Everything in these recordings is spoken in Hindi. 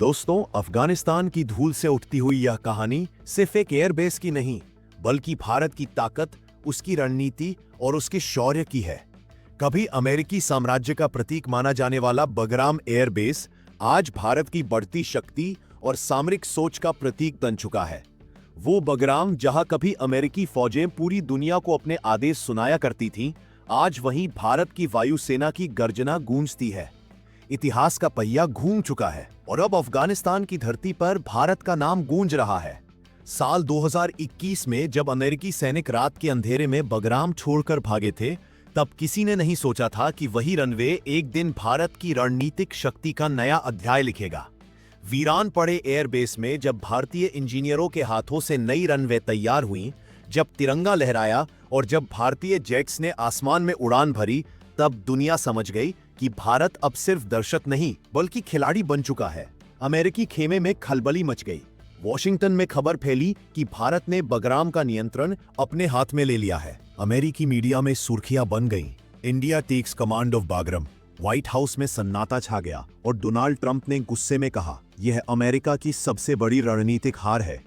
दोस्तों, अफगानिस्तान की धूल से उठती हुई यह कहानी सिर्फ एक एयरबेस की नहीं, बल्कि भारत की ताकत, उसकी रणनीति और उसके शौर्य की है। कभी अमेरिकी साम्राज्य का प्रतीक माना जाने वाला बगराम एयरबेस आज भारत की बढ़ती शक्ति और सामरिक सोच का प्रतीक बन चुका है। वो बगराम जहां कभी अमेरिकी फौजें पूरी दुनिया को अपने आदेश सुनाया करती थीं, आज वहीं भारत की वायुसेना की गर्जना गूंजती है। इतिहास का पहिया घूम चुका है और अब अफगानिस्तान की धरती पर भारत का नाम गूंज रहा है। साल 2021 में जब अमेरिकी सैनिक रात के अंधेरे में बगराम छोड़कर भागे थे, तब किसी ने नहीं सोचा था कि वही रनवे एक दिन भारत की रणनीतिक शक्ति का नया अध्याय लिखेगा। वीरान पड़े एयरबेस में जब भारतीय इंजीनियरों के हाथों से नई रनवे तैयार हुई, जब तिरंगा लहराया और जब भारतीय जेट्स ने आसमान में उड़ान भरी, तब दुनिया समझ गई कि भारत अब सिर्फ दर्शक नहीं बल्कि खिलाड़ी बन चुका है। अमेरिकी खेमे में खलबली मच गई। वॉशिंगटन में खबर फैली कि भारत ने बगराम का नियंत्रण अपने हाथ में ले लिया है। अमेरिकी मीडिया में सुर्खियां बन गईं। India takes command of Bagram. White house में सन्नाटा छा गया और डोनाल्ड ट्रंप ने गुस्से में कहा, यह अमेरिका की सबसे बड़ी रणनीतिक हार है।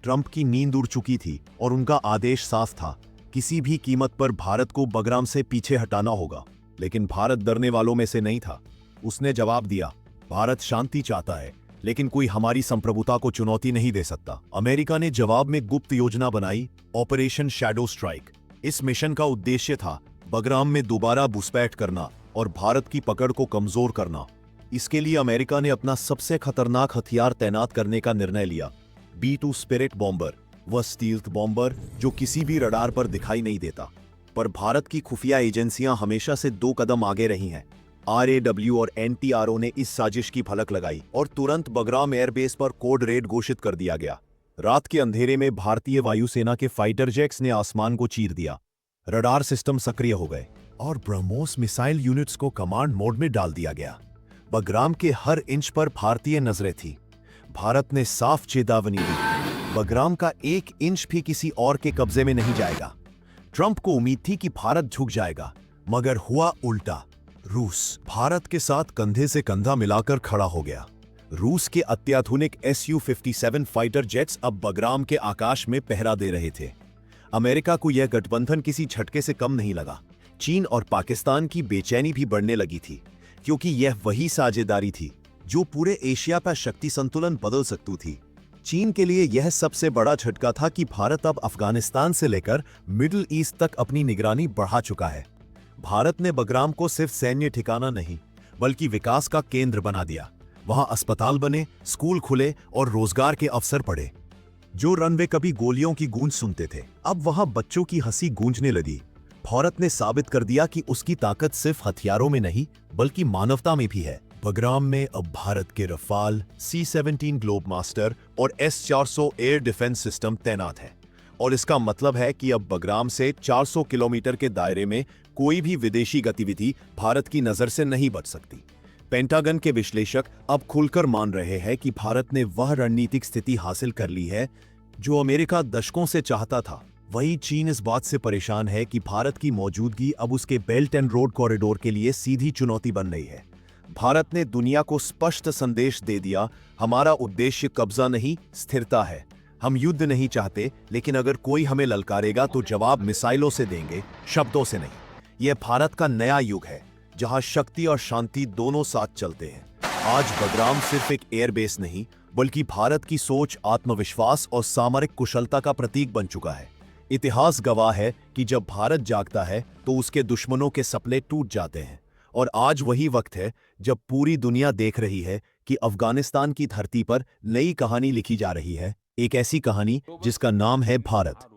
ट्रंप की नींद उड़ चुकी थी और उनका आदेश साफ था, किसी भी कीमत पर भारत को बगराम से पीछे हटाना होगा। लेकिन भारत डरने वालों में से नहीं था। उसने जवाब दिया, भारत शांति चाहता है, लेकिन कोई हमारी संप्रभुता को चुनौती नहीं दे सकता। अमेरिका ने जवाब में गुप्त योजना बनाई, ऑपरेशन शैडो स्ट्राइक। इस मिशन का उद्देश्य था बगराम में दोबारा घुसपैठ करना और भारत की पकड़ को कमजोर करना। इसके लिए अमेरिका ने अपना सबसे खतरनाक हथियार तैनात करने का निर्णय लिया, B-2 स्पिरिट बॉम्बर। वह स्टील्थ बॉम्बर जो किसी भी रडार पर दिखाई नहीं देता। पर भारत की खुफिया एजेंसियां हमेशा से 2 कदम आगे रही हैं। RAW और NTRO ने इस साजिश की भनक लगाई और तुरंत बगराम एयरबेस पर कोड रेड घोषित कर दिया गया। रात के अंधेरे में भारतीय वायुसेना के फाइटर जेट्स ने आसमान को चीर दिया। रडार सिस्टम सक्रिय हो गए और ब्रह्मोस मिसाइल यूनिट्स को कमांड मोड में डाल दिया गया। बगराम के हर इंच पर भारतीय नजरें थी। भारत ने साफ चेतावनी दी, बगराम का 1 इंच भी किसी और के कब्जे में नहीं जाएगा। ट्रंप को उम्मीद थी कि भारत झुक जाएगा, मगर हुआ उल्टा। रूस भारत के साथ कंधे से कंधा मिलाकर खड़ा हो गया। रूस के अत्याधुनिक Su-57 फाइटर जेट्स अब बगराम के आकाश में पहरा दे रहे थे। अमेरिका को यह गठबंधन किसी झटके से कम नहीं लगा। चीन और पाकिस्तान की बेचैनी भी बढ़ने लगी थी, क्योंकि यह वही साझेदारी थी जो पूरे एशिया पर शक्ति संतुलन बदल सकती थी। चीन के लिए यह सबसे बड़ा झटका था कि भारत अब अफगानिस्तान से लेकर मिडिल ईस्ट तक अपनी निगरानी बढ़ा चुका है। भारत ने बगराम को सिर्फ सैन्य ठिकाना नहीं, बल्कि विकास का केंद्र बना दिया। वहां अस्पताल बने, स्कूल खुले और रोजगार के अवसर पड़े। जो रनवे कभी गोलियों की गूंज सुनते थे, अब वहां बच्चों की हंसी गूंजने लगी। भारत ने साबित कर दिया कि उसकी ताकत सिर्फ हथियारों में नहीं, बल्कि मानवता में भी है। बगराम में अब भारत के रफाल, C-17 ग्लोबमास्टर और S-400 एयर डिफेंस सिस्टम तैनात है। और इसका मतलब है कि अब बगराम से 400 किलोमीटर के दायरे में कोई भी विदेशी गतिविधि भारत की नजर से नहीं बच सकती। पेंटागन के विश्लेषक अब खुलकर मान रहे हैं कि भारत ने वह रणनीतिक स्थिति हासिल कर ली है जो अमेरिका दशकों से चाहता था। वहीं चीन इस बात से परेशान है कि भारत की मौजूदगी अब उसके बेल्ट एंड रोड कॉरिडोर के लिए सीधी चुनौती बन रही है। भारत ने दुनिया को स्पष्ट संदेश दे दिया, हमारा उद्देश्य कब्जा नहीं, स्थिरता है। हम युद्ध नहीं चाहते, लेकिन अगर कोई हमें ललकारेगा तो जवाब मिसाइलों से देंगे, शब्दों से नहीं। यह भारत का नया युग है, जहां शक्ति और शांति दोनों साथ चलते हैं। आज बगराम सिर्फ एक एयरबेस नहीं, बल्कि भारत की सोच, आत्मविश्वास और सामरिक कुशलता का प्रतीक बन चुका है। इतिहास गवाह है कि जब भारत जागता है तो उसके दुश्मनों के सपने टूट जाते हैं। और आज वही वक्त है जब पूरी दुनिया देख रही है कि अफगानिस्तान की धरती पर नई कहानी लिखी जा रही है, एक ऐसी कहानी जिसका नाम है भारत।